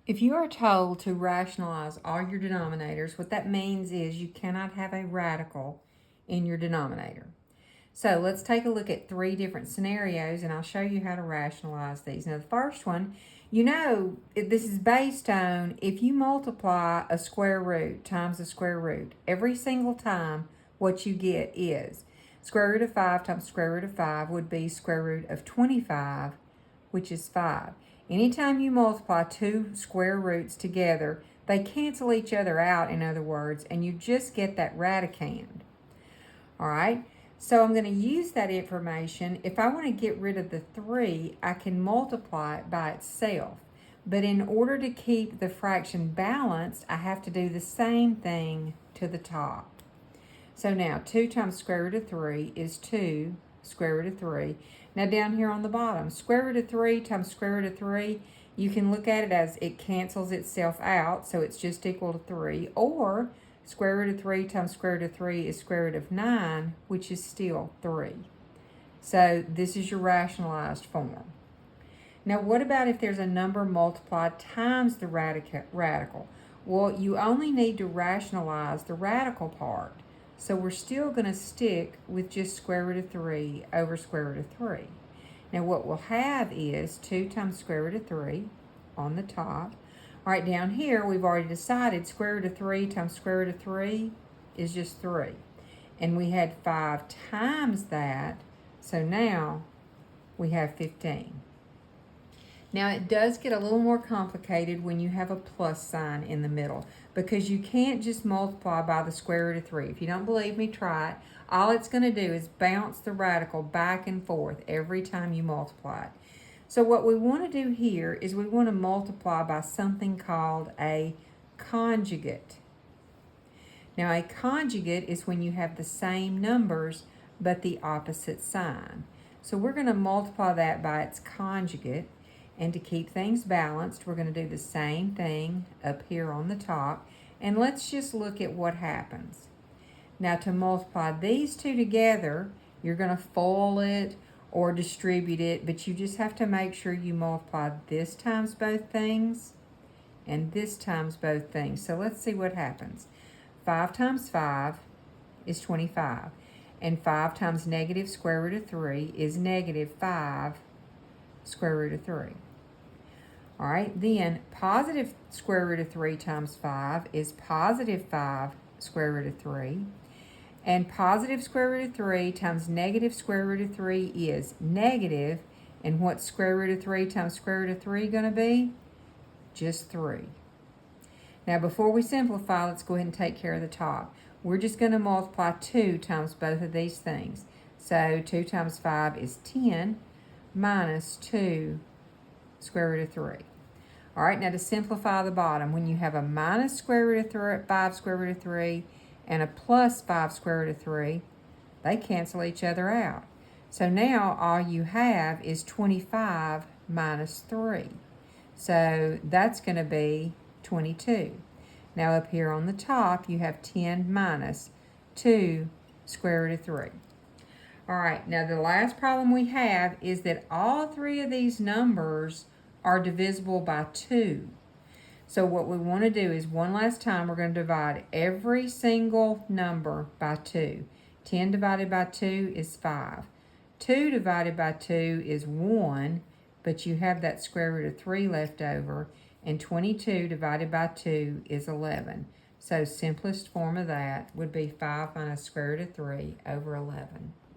If you are told to rationalize all your denominators, what that means is you cannot have a radical in your denominator. So let's take a look at 3 different scenarios and I'll show you how to rationalize these. Now the first one, this is based on if you multiply a square root times a square root, every single time what you get is square root of 5 times square root of 5 would be square root of 25, which is 5. Anytime you multiply 2 square roots together, they cancel each other out, in other words, and you just get that radicand. All right, so I'm going to use that information. If I want to get rid of the 3, I can multiply it by itself. But in order to keep the fraction balanced, I have to do the same thing to the top. So now 2 times square root of 3 is 2 square root of 3. Now down here on the bottom, square root of 3 times square root of 3, you can look at it as it cancels itself out, so it's just equal to 3. Or square root of 3 times square root of 3 is square root of 9, which is still 3. So this is your rationalized form. Now what about if there's a number multiplied times the radical? Well, you only need to rationalize the radical part. So we're still going to stick with just square root of 3 over square root of 3. Now what we'll have is 2 times square root of 3 on the top. All right, down here we've already decided square root of 3 times square root of 3 is just 3. And we had 5 times that, so now we have 15. Now it does get a little more complicated when you have a plus sign in the middle, because you can't just multiply by the square root of 3. If you don't believe me, try it. All it's going to do is bounce the radical back and forth every time you multiply it. So what we want to do here is we want to multiply by something called a conjugate. Now a conjugate is when you have the same numbers but the opposite sign. So we're going to multiply that by its conjugate. And to keep things balanced, we're going to do the same thing up here on the top. And let's just look at what happens. Now to multiply these two together, you're going to FOIL it or distribute it, but you just have to make sure you multiply this times both things and this times both things. So let's see what happens. 5 times 5 is 25. And 5 times negative square root of 3 is negative 5 square root of 3. All right, then positive square root of 3 times 5 is positive 5 square root of 3. And positive square root of 3 times negative square root of 3 is negative. And what's square root of 3 times square root of 3 going to be? Just 3. Now before we simplify, let's go ahead and take care of the top. We're just going to multiply 2 times both of these things. So 2 times 5 is 10 minus 2 square root of 3. All right, now to simplify the bottom, when you have a minus square root of 5 square root of 3 and a plus 5 square root of 3, they cancel each other out. So now all you have is 25 minus 3. So that's going to be 22. Now up here on the top, you have 10 minus 2 square root of 3. All right, now the last problem we have is that all 3 of these numbers are divisible by 2. So what we want to do is one last time we're going to divide every single number by 2. 10 divided by 2 is 5. 2 divided by 2 is 1, but you have that square root of 3 left over, and 22 divided by 2 is 11. So simplest form of that would be 5 minus square root of 3 over 11.